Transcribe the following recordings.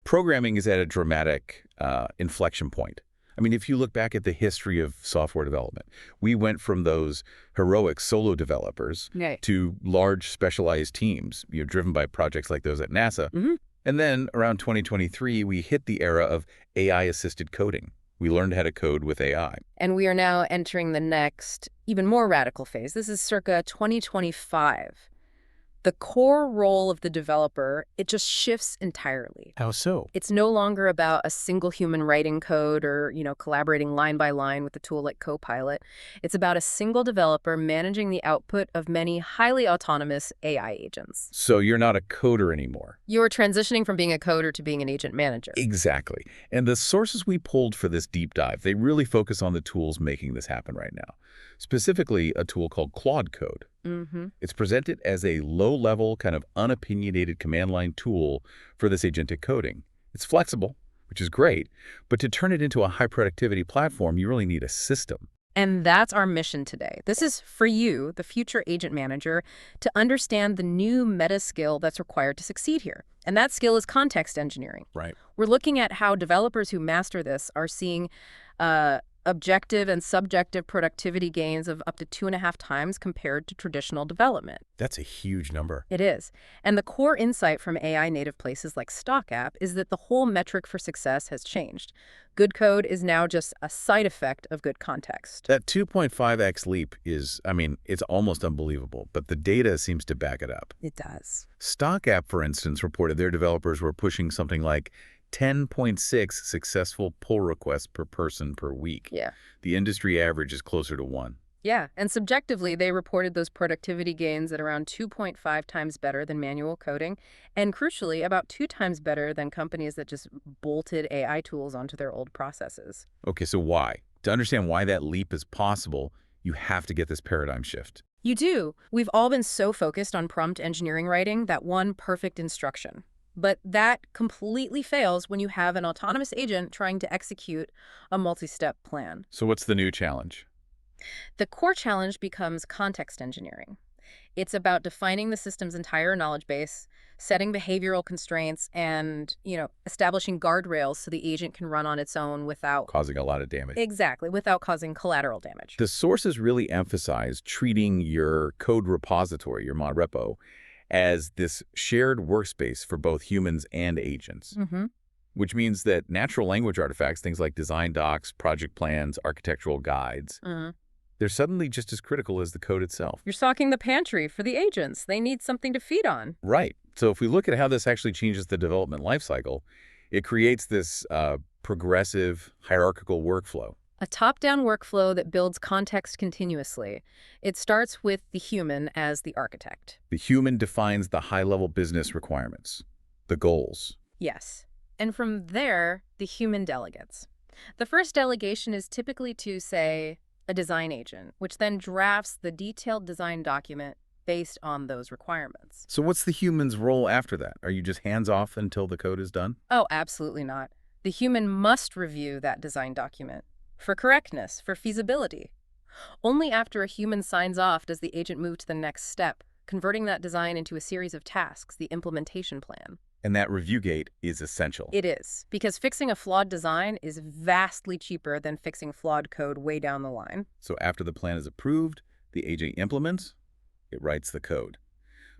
Programming is at a dramatic inflection point. I mean, if you look back at the history of software development, we went from those heroic solo developers Right. to large specialized teams, driven by projects like those at NASA. And then around 2023, we hit the era of AI-assisted coding. We learned how to code with AI. And we are now entering the next, even more radical phase. This is circa 2025. The core role of the developer, it just shifts entirely. How so? It's no longer about a single human writing code or, collaborating line by line with a tool like Copilot. It's about a single developer managing the output of many highly autonomous AI agents. So you're not a coder anymore. You're transitioning from being a coder to being an agent manager. Exactly. And the sources we pulled for this deep dive, they really focus on the tools making this happen right now. Specifically, a tool called Claude Code. It's presented as a low-level, kind of unopinionated command line tool for this agentic coding. It's flexible, which is great, but to turn it into a high-productivity platform, you really need a system. And that's our mission today. This is for you, the future agent manager, to understand the new meta skill that's required to succeed here. And that skill is context engineering. Right. We're looking at how developers who master this are seeing objective and subjective productivity gains of up to 2.5 times compared to traditional development. That's a huge number. It is. And the core insight from AI native places like StockApp is that the whole metric for success has changed. Good code is now just a side effect of good context. That 2.5x leap is, it's almost unbelievable, but the data seems to back it up. It does. StockApp, for instance, reported their developers were pushing something like 10.6 successful pull requests per person per week. Yeah. The industry average is closer to 1. Yeah, and subjectively, they reported those productivity gains at around 2.5 times better than manual coding, and crucially, about 2 times better than companies that just bolted AI tools onto their old processes. Okay, so why? To understand why that leap is possible, you have to get this paradigm shift. You do. We've all been so focused on prompt engineering writing, that one perfect instruction. But that completely fails when you have an autonomous agent trying to execute a multi-step plan. So what's the new challenge? The core challenge becomes context engineering. It's about defining the system's entire knowledge base, setting behavioral constraints, and, establishing guardrails so the agent can run on its own without Causing a lot of damage. Exactly, without causing collateral damage. The sources really emphasize treating your code repository, your mod repo, as this shared workspace for both humans and agents, which means that natural language artifacts, things like design docs, project plans, architectural guides, they're suddenly just as critical as the code itself. You're stocking the pantry for the agents. They need something to feed on. Right. So if we look at how this actually changes the development lifecycle, it creates this progressive hierarchical workflow. A top-down workflow that builds context continuously. It starts with the human as the architect. The human defines the high-level business requirements, the goals. Yes. And from there, the human delegates. The first delegation is typically to, say, a design agent, which then drafts the detailed design document based on those requirements. So what's the human's role after that? Are you just hands-off until the code is done? Oh, absolutely not. The human must review that design document. For correctness, for feasibility. Only after a human signs off does the agent move to the next step, converting that design into a series of tasks, the implementation plan. And that review gate is essential. It is, because fixing a flawed design is vastly cheaper than fixing flawed code way down the line. So after the plan is approved, the agent implements, it writes the code.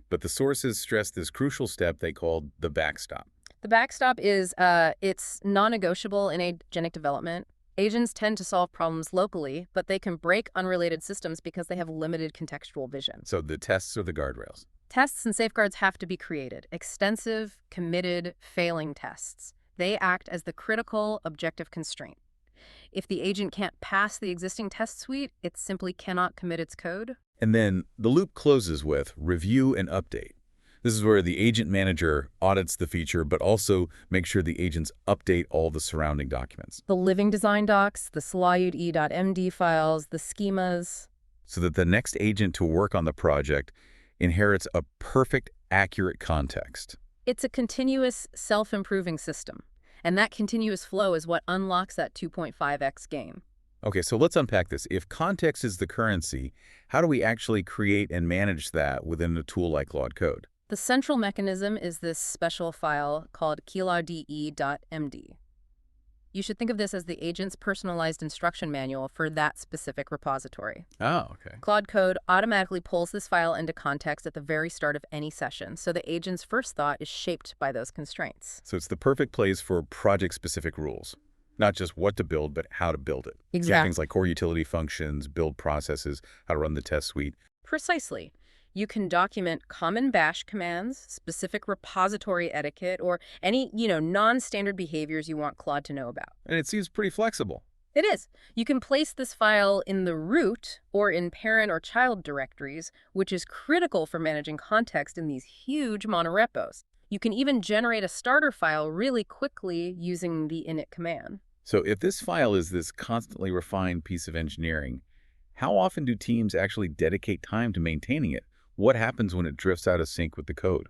But the sources stress this crucial step they called the backstop. The backstop is, it's non-negotiable in agentic development. Agents tend to solve problems locally, but they can break unrelated systems because they have limited contextual vision. So the tests are the guardrails. Tests and safeguards have to be created. Extensive, committed, failing tests. They act as the critical objective constraint. If the agent can't pass the existing test suite, it simply cannot commit its code. And then the loop closes with review and update. This is where the agent manager audits the feature, but also makes sure the agents update all the surrounding documents. The living design docs, the CLAUDE.md files, the schemas. So that the next agent to work on the project inherits a perfect, accurate context. It's a continuous, self-improving system. And that continuous flow is what unlocks that 2.5x gain. Okay, so let's unpack this. If context is the currency, how do we actually create and manage that within a tool like Claude Code? The central mechanism is this special file called CLAUDE.md. You should think of this as the agent's personalized instruction manual for that specific repository. Oh, okay. Claude Code automatically pulls this file into context at the very start of any session, so the agent's first thought is shaped by those constraints. So it's the perfect place for project-specific rules. Not just what to build, but how to build it. Exactly. Things like core utility functions, build processes, how to run the test suite. Precisely. You can document common bash commands, specific repository etiquette, or any, non-standard behaviors you want Claude to know about. And it seems pretty flexible. It is. You can place this file in the root or in parent or child directories, which is critical for managing context in these huge monorepos. You can even generate a starter file really quickly using the init command. So if this file is this constantly refined piece of engineering, how often do teams actually dedicate time to maintaining it? What happens when it drifts out of sync with the code?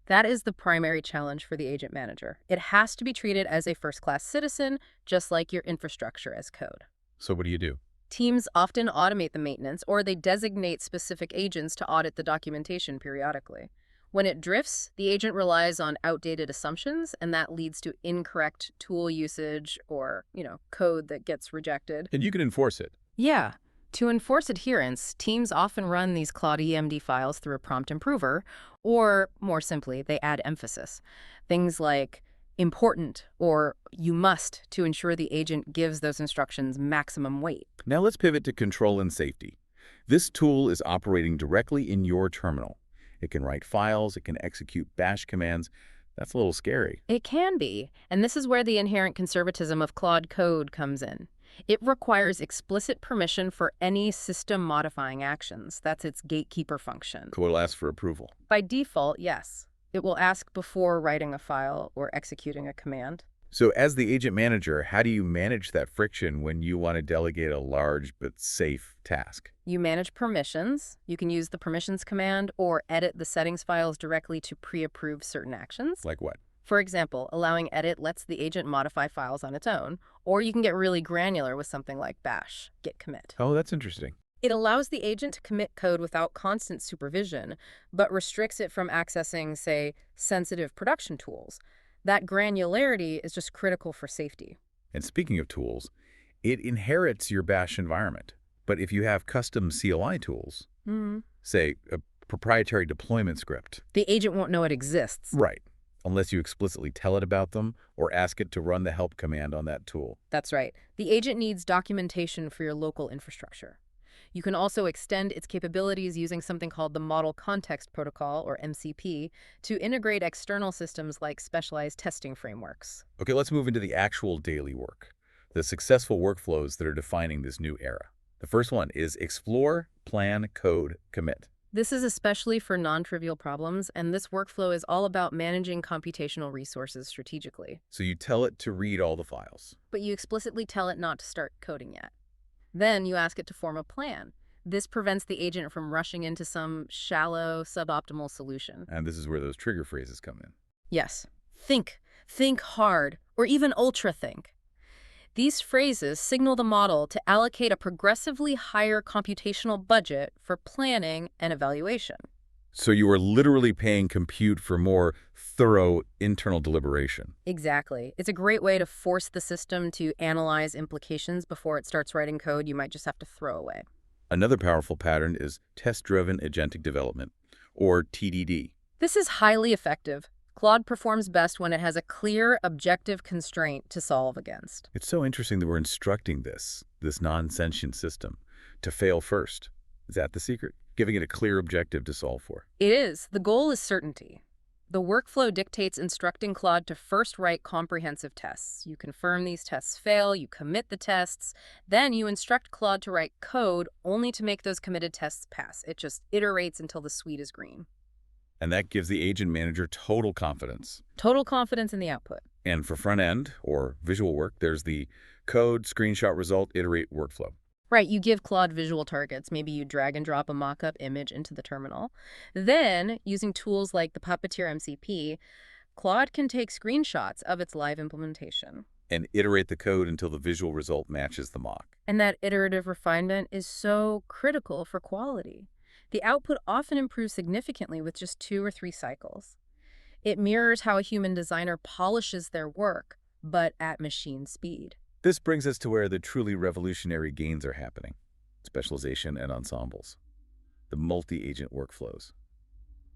That is the primary challenge for the agent manager. It has to be treated as a first-class citizen, just like your infrastructure as code. So what do you do? Teams often automate the maintenance, or they designate specific agents to audit the documentation periodically. When it drifts, the agent relies on outdated assumptions, and that leads to incorrect tool usage or, code that gets rejected. And you can enforce it. Yeah. To enforce adherence, teams often run these CLAUDE.md files through a prompt improver, or, more simply, they add emphasis. Things like important or you must to ensure the agent gives those instructions maximum weight. Now let's pivot to control and safety. This tool is operating directly in your terminal. It can write files, it can execute bash commands. That's a little scary. It can be, and this is where the inherent conservatism of Claude Code comes in. It requires explicit permission for any system-modifying actions. That's its gatekeeper function. Code will ask for approval. By default, yes. It will ask before writing a file or executing a command. So as the agent manager, how do you manage that friction when you want to delegate a large but safe task? You manage permissions. You can use the permissions command or edit the settings files directly to pre-approve certain actions. Like what? For example, allowing edit lets the agent modify files on its own, or you can get really granular with something like bash, git commit. Oh, that's interesting. It allows the agent to commit code without constant supervision, but restricts it from accessing, say, sensitive production tools. That granularity is just critical for safety. And speaking of tools, it inherits your bash environment. But if you have custom CLI tools, say a proprietary deployment script. The agent won't know it exists. Right. Unless you explicitly tell it about them or ask it to run the help command on that tool. That's right. The agent needs documentation for your local infrastructure. You can also extend its capabilities using something called the Model Context Protocol, or MCP, to integrate external systems like specialized testing frameworks. Okay, let's move into the actual daily work, the successful workflows that are defining this new era. The first one is explore, plan, code, commit. This is especially for non-trivial problems, and this workflow is all about managing computational resources strategically. So you tell it to read all the files. But you explicitly tell it not to start coding yet. Then you ask it to form a plan. This prevents the agent from rushing into some shallow, suboptimal solution. And this is where those trigger phrases come in. Yes. Think hard, or even ultra-think. These phrases signal the model to allocate a progressively higher computational budget for planning and evaluation. So you are literally paying compute for more thorough internal deliberation. Exactly. It's a great way to force the system to analyze implications before it starts writing code you might just have to throw away. Another powerful pattern is test-driven agentic development, or TDD. This is highly effective. Claude performs best when it has a clear, objective constraint to solve against. It's so interesting that we're instructing this non-sentient system, to fail first. Is that the secret? Giving it a clear objective to solve for. It is. The goal is certainty. The workflow dictates instructing Claude to first write comprehensive tests. You confirm these tests fail, you commit the tests, then you instruct Claude to write code only to make those committed tests pass. It just iterates until the suite is green. And that gives the agent manager total confidence. Total confidence in the output. And for front-end, or visual work, there's the code, screenshot, result, iterate workflow. Right, you give Claude visual targets. Maybe you drag and drop a mock-up image into the terminal. Then, using tools like the Puppeteer MCP, Claude can take screenshots of its live implementation. And iterate the code until the visual result matches the mock. And that iterative refinement is so critical for quality. The output often improves significantly with just 2 or 3 cycles. It mirrors how a human designer polishes their work, but at machine speed. This brings us to where the truly revolutionary gains are happening: specialization and ensembles, the multi-agent workflows.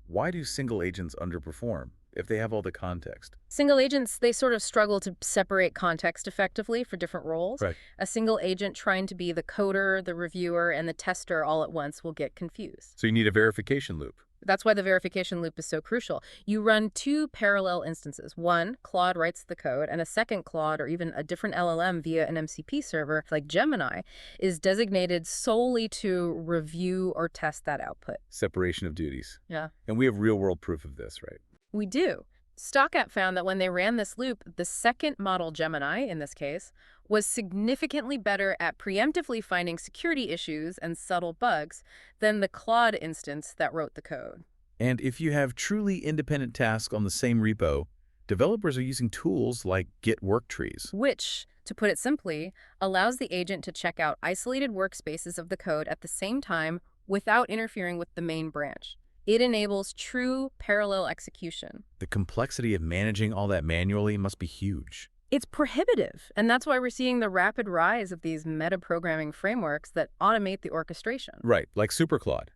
Why do single agents underperform if they have all the context? Single agents, they sort of struggle to separate context effectively for different roles. Right. A single agent trying to be the coder, the reviewer, and the tester all at once will get confused. So you need a verification loop. That's why the verification loop is so crucial. You run 2 parallel instances. One, Claude writes the code, and a second Claude, or even a different LLM via an MCP server like Gemini, is designated solely to review or test that output. Separation of duties. Yeah. And we have real-world proof of this, right? We do. StockApp found that when they ran this loop, the second model, Gemini in this case, was significantly better at preemptively finding security issues and subtle bugs than the Claude instance that wrote the code. And if you have truly independent tasks on the same repo, developers are using tools like Git work trees. Which, to put it simply, allows the agent to check out isolated workspaces of the code at the same time without interfering with the main branch. It enables true parallel execution. The complexity of managing all that manually must be huge. It's prohibitive, and that's why we're seeing the rapid rise of these meta-programming frameworks that automate the orchestration. Right, like SuperCLAUDE.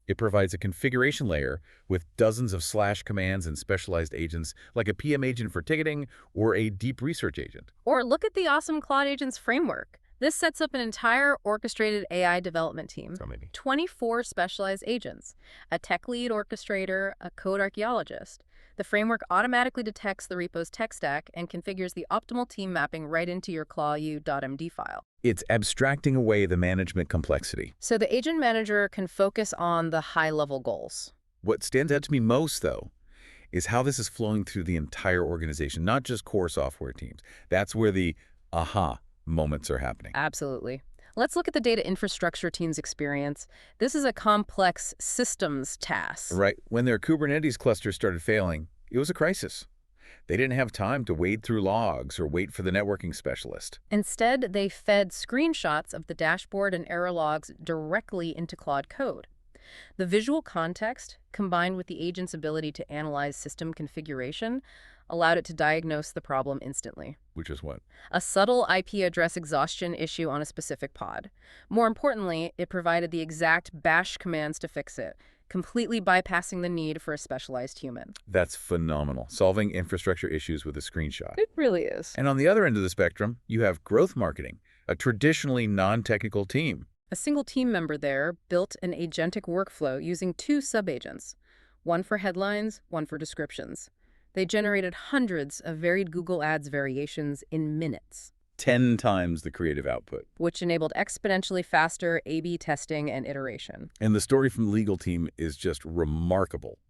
It provides a configuration layer with dozens of slash commands and specialized agents, like a PM agent for ticketing or a deep research agent. Or look at the awesome Claude Agents framework. This sets up an entire orchestrated AI development team. So maybe 24 specialized agents, a tech lead orchestrator, a code archaeologist. The framework automatically detects the repo's tech stack and configures the optimal team mapping right into your CLAUDE.md file. it's abstracting away the management complexity. So the agent manager can focus on the high-level goals. What stands out to me most, though, is how this is flowing through the entire organization, not just core software teams. That's where the aha moments are happening. Absolutely. Let's look at the data infrastructure team's experience. This is a complex systems task. Right. When their Kubernetes cluster started failing, it was a crisis. They didn't have time to wade through logs or wait for the networking specialist. Instead, they fed screenshots of the dashboard and error logs directly into Claude Code. The visual context, combined with the agent's ability to analyze system configuration, allowed it to diagnose the problem instantly. Which is what? A subtle IP address exhaustion issue on a specific pod. More importantly, it provided the exact bash commands to fix it, completely bypassing the need for a specialized human. That's phenomenal. Solving infrastructure issues with a screenshot. It really is. And on the other end of the spectrum, you have growth marketing, a traditionally non-technical team. A single team member there built an agentic workflow using 2 subagents, one for headlines, one for descriptions. They generated hundreds of varied Google Ads variations in minutes, 10 times the creative output. which enabled exponentially faster A/B testing and iteration. And the story from the legal team is just remarkable.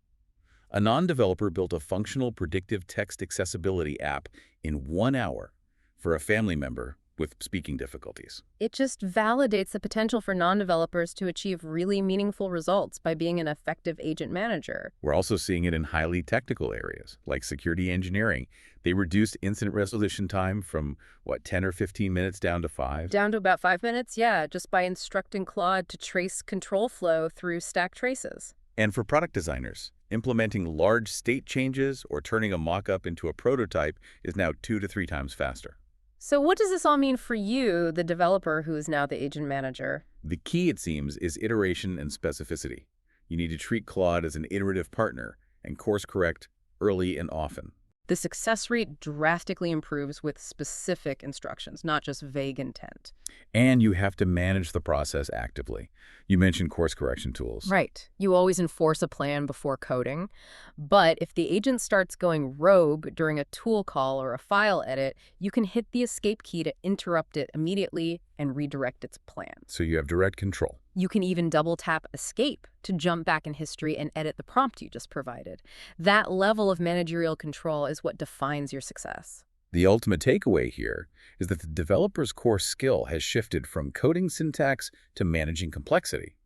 A non-developer built a functional predictive text accessibility app in 1 hour for a family member with speaking difficulties. It just validates the potential for non-developers to achieve really meaningful results by being an effective agent manager. We're also seeing it in highly technical areas, like security engineering. They reduced incident resolution time from, 10 or 15 minutes down to 5? Down to about 5 minutes, yeah, just by instructing Claude to trace control flow through stack traces. And for product designers, implementing large state changes or turning a mock-up into a prototype is now 2 to 3 times faster. So what does this all mean for you, the developer who is now the agent manager? The key, it seems, is iteration and specificity. You need to treat Claude as an iterative partner and course correct early and often. The success rate drastically improves with specific instructions, not just vague intent. And you have to manage the process actively. You mentioned course correction tools. Right. You always enforce a plan before coding. But if the agent starts going rogue during a tool call or a file edit, you can hit the escape key to interrupt it immediately and redirect its plan. So you have direct control. You can even double tap escape to jump back in history and edit the prompt you just provided. That level of managerial control is what defines your success. The ultimate takeaway here is that the developer's core skill has shifted from coding syntax to managing complexity.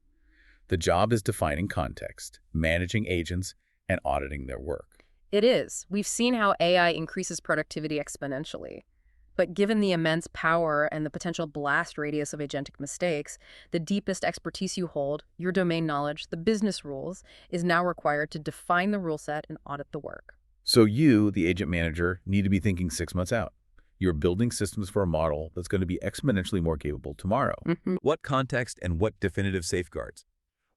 The job is defining context, managing agents, and auditing their work. It is. We've seen how AI increases productivity exponentially. But given the immense power and the potential blast radius of agentic mistakes, the deepest expertise you hold, your domain knowledge, the business rules, is now required to define the rule set and audit the work. So you, the agent manager, need to be thinking 6 months out. You're building systems for a model that's going to be exponentially more capable tomorrow. What context and what definitive safeguards?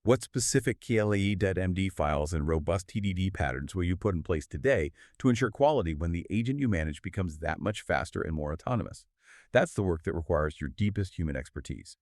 What specific CLAUDE.md files and robust TDD patterns will you put in place today to ensure quality when the agent you manage becomes that much faster and more autonomous? That's the work that requires your deepest human expertise.